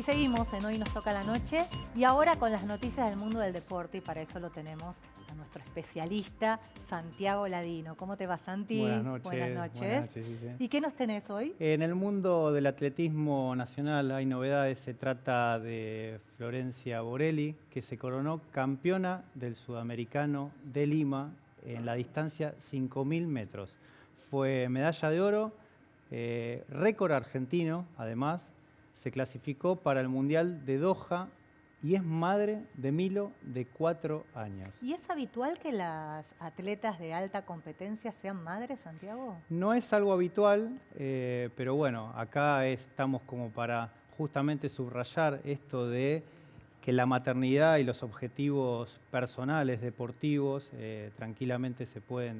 Seguimos en Hoy Nos Toca la Noche y ahora con las noticias del mundo del deporte, y para eso lo tenemos a nuestro especialista Santiago Ladino. ¿Cómo te va, Santi? Buenas noches. Buenas noches. Sí. ¿Y qué nos tenés hoy? En el mundo del atletismo nacional hay novedades. Se trata de Florencia Borelli, que se coronó campeona del Sudamericano de Lima en la distancia 5.000 metros. Fue medalla de oro, récord argentino, además. Se clasificó para el Mundial de Doha y es madre de Milo, de 4 años. ¿Y es habitual que las atletas de alta competencia sean madres, Santiago? No es algo habitual, pero bueno, acá estamos como para justamente subrayar esto de que la maternidad y los objetivos personales, deportivos, tranquilamente se puede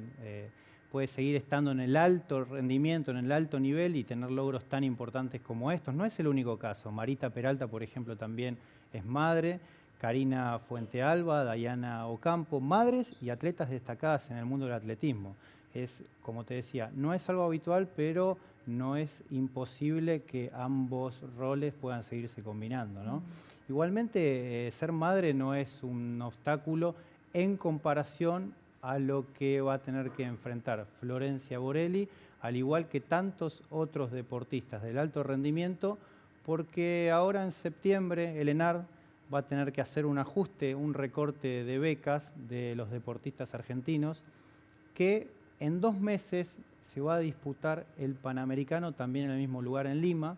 seguir estando en el alto rendimiento, en el alto nivel y tener logros tan importantes como estos. No es el único caso. Marita Peralta, por ejemplo, también es madre. Karina Fuentealba, Dayana Ocampo, madres y atletas destacadas en el mundo del atletismo. Es, como te decía, no es algo habitual, pero no es imposible que ambos roles puedan seguirse combinando, ¿no? Igualmente, ser madre no es un obstáculo en comparación a lo que va a tener que enfrentar Florencia Borelli, al igual que tantos otros deportistas del alto rendimiento, porque ahora en septiembre el ENAR va a tener que hacer un ajuste, un recorte de becas de los deportistas argentinos, que en 2 meses se va a disputar el Panamericano también en el mismo lugar en Lima,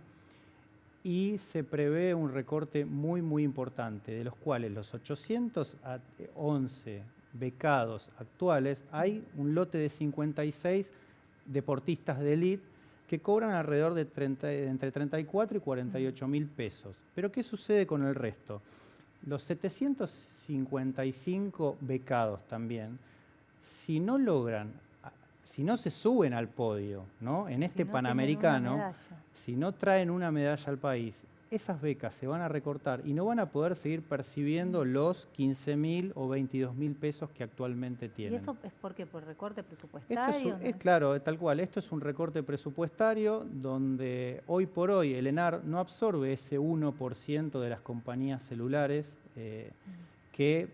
y se prevé un recorte muy, muy importante, de los cuales los 811 becados actuales, hay un lote de 56 deportistas de élite que cobran alrededor de entre 34 y 48 mil pesos. Pero ¿qué sucede con el resto? Los 755 becados también, si no logran, si no se suben al podio, ¿no? En este Panamericano, si no traen una medalla al país, esas becas se van a recortar y no van a poder seguir percibiendo los 15.000 o 22.000 pesos que actualmente tienen. ¿Y eso es porque por recorte presupuestario? Claro, tal cual. Esto es un recorte presupuestario donde hoy por hoy el ENAR no absorbe ese 1% de las compañías celulares que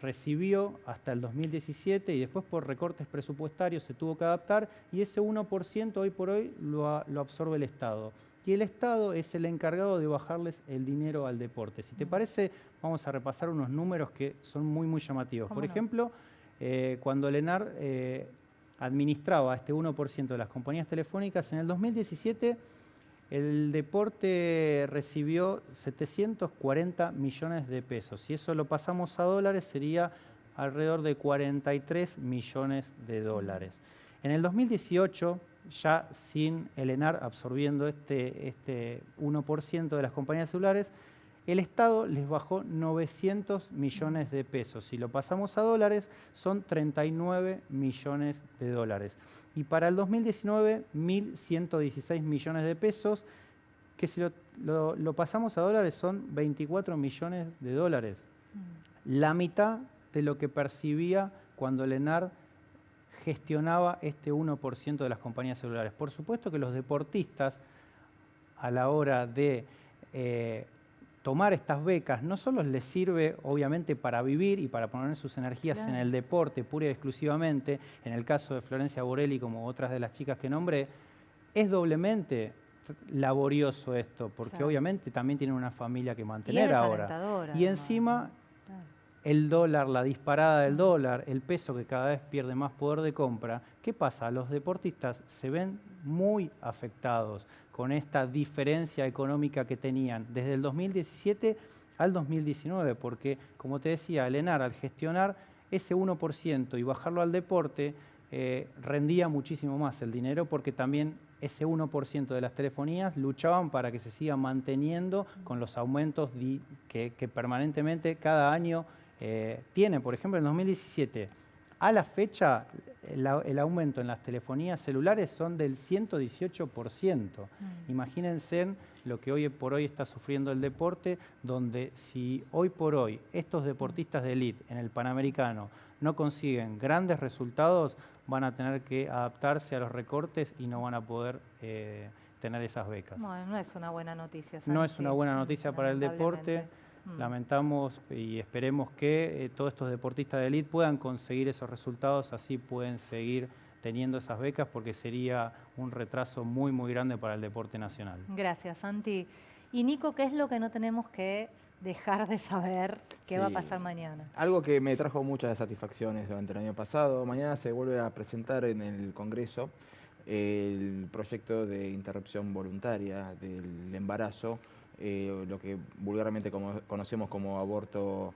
recibió hasta el 2017 y después por recortes presupuestarios se tuvo que adaptar, y ese 1% hoy por hoy lo absorbe el Estado. Y el Estado es el encargado de bajarles el dinero al deporte. Si te parece, vamos a repasar unos números que son muy, muy llamativos. Por ejemplo, cuando el ENAR administraba este 1% de las compañías telefónicas, en el 2017 el deporte recibió 740 millones de pesos. Si eso lo pasamos a dólares, sería alrededor de 43 millones de dólares. En el 2018, ya sin el ENAR absorbiendo este 1% de las compañías celulares, el Estado les bajó 900 millones de pesos. Si lo pasamos a dólares, son 39 millones de dólares. Y para el 2019, 1.116 millones de pesos, que si lo pasamos a dólares son 24 millones de dólares. La mitad de lo que percibía cuando el ENAR gestionaba este 1% de las compañías celulares. Por supuesto que los deportistas, a la hora de tomar estas becas, no solo les sirve obviamente para vivir y para poner sus energías en el deporte pura y exclusivamente, en el caso de Florencia Borelli como otras de las chicas que nombré, es doblemente laborioso esto, porque obviamente también tienen una familia que mantener ahora. Y encima el dólar, la disparada del dólar, el peso que cada vez pierde más poder de compra, ¿qué pasa? Los deportistas se ven muy afectados con esta diferencia económica que tenían desde el 2017 al 2019, porque, como te decía, el ENAR al gestionar ese 1% y bajarlo al deporte, rendía muchísimo más el dinero, porque también ese 1% de las telefonías luchaban para que se siga manteniendo con los aumentos que permanentemente cada año tiene. Por ejemplo, en 2017, a la fecha, el aumento en las telefonías celulares son del 118%. Imagínense lo que hoy por hoy está sufriendo el deporte, donde si hoy por hoy estos deportistas de élite en el Panamericano no consiguen grandes resultados, van a tener que adaptarse a los recortes y no van a poder tener esas becas. Bueno, no es una buena noticia, Santi. No es una buena noticia para el deporte. Lamentamos y esperemos que todos estos deportistas de élite puedan conseguir esos resultados, así pueden seguir teniendo esas becas, porque sería un retraso muy, muy grande para el deporte nacional. Gracias, Santi. Y Nico, ¿qué es lo que no tenemos que dejar de saber qué va a pasar mañana? Algo que me trajo muchas satisfacciones durante el año pasado. Mañana se vuelve a presentar en el Congreso el proyecto de interrupción voluntaria del embarazo, lo que vulgarmente conocemos como aborto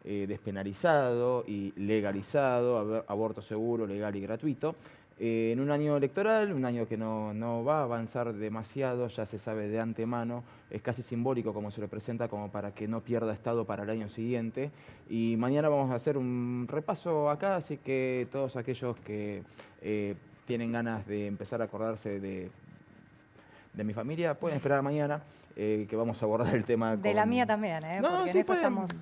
despenalizado y legalizado, aborto seguro, legal y gratuito. En un año electoral, un año que no va a avanzar demasiado, ya se sabe de antemano, es casi simbólico como se lo presenta, como para que no pierda estado para el año siguiente. Y mañana vamos a hacer un repaso acá, así que todos aquellos que tienen ganas de empezar a acordarse de mi familia, pueden esperar a mañana, que vamos a abordar el tema. De la mía también, ¿eh? No, sí,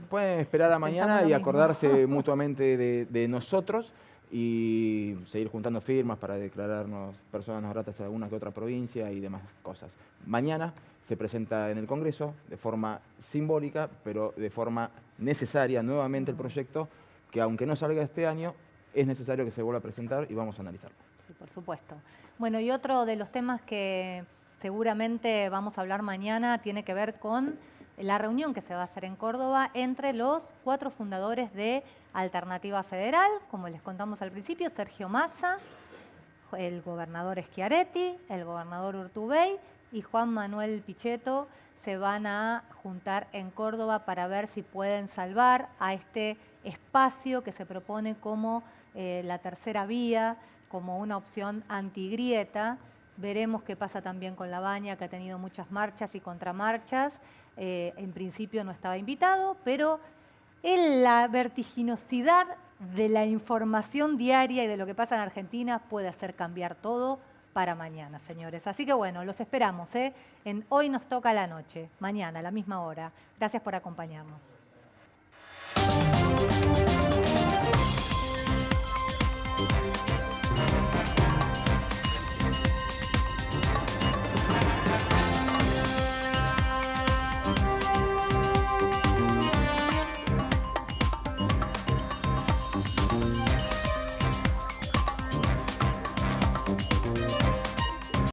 pueden esperar a mañana y acordarse mutuamente de nosotros y seguir juntando firmas para declararnos personas no gratas a alguna que otra provincia y demás cosas. Mañana se presenta en el Congreso de forma simbólica, pero de forma necesaria nuevamente el proyecto, que aunque no salga este año, es necesario que se vuelva a presentar y vamos a analizarlo. Sí, por supuesto. Bueno, y otro de los temas que seguramente vamos a hablar mañana tiene que ver con la reunión que se va a hacer en Córdoba entre los 4 fundadores de Alternativa Federal, como les contamos al principio, Sergio Massa, el gobernador Schiaretti, el gobernador Urtubey y Juan Manuel Pichetto se van a juntar en Córdoba para ver si pueden salvar a este espacio que se propone como la tercera vía, como una opción antigrieta. Veremos qué pasa también con La Baña, que ha tenido muchas marchas y contramarchas. En principio no estaba invitado, pero en la vertiginosidad de la información diaria y de lo que pasa en Argentina puede hacer cambiar todo para mañana, señores. Así que bueno, los esperamos, en Hoy Nos Toca la Noche, mañana a la misma hora. Gracias por acompañarnos.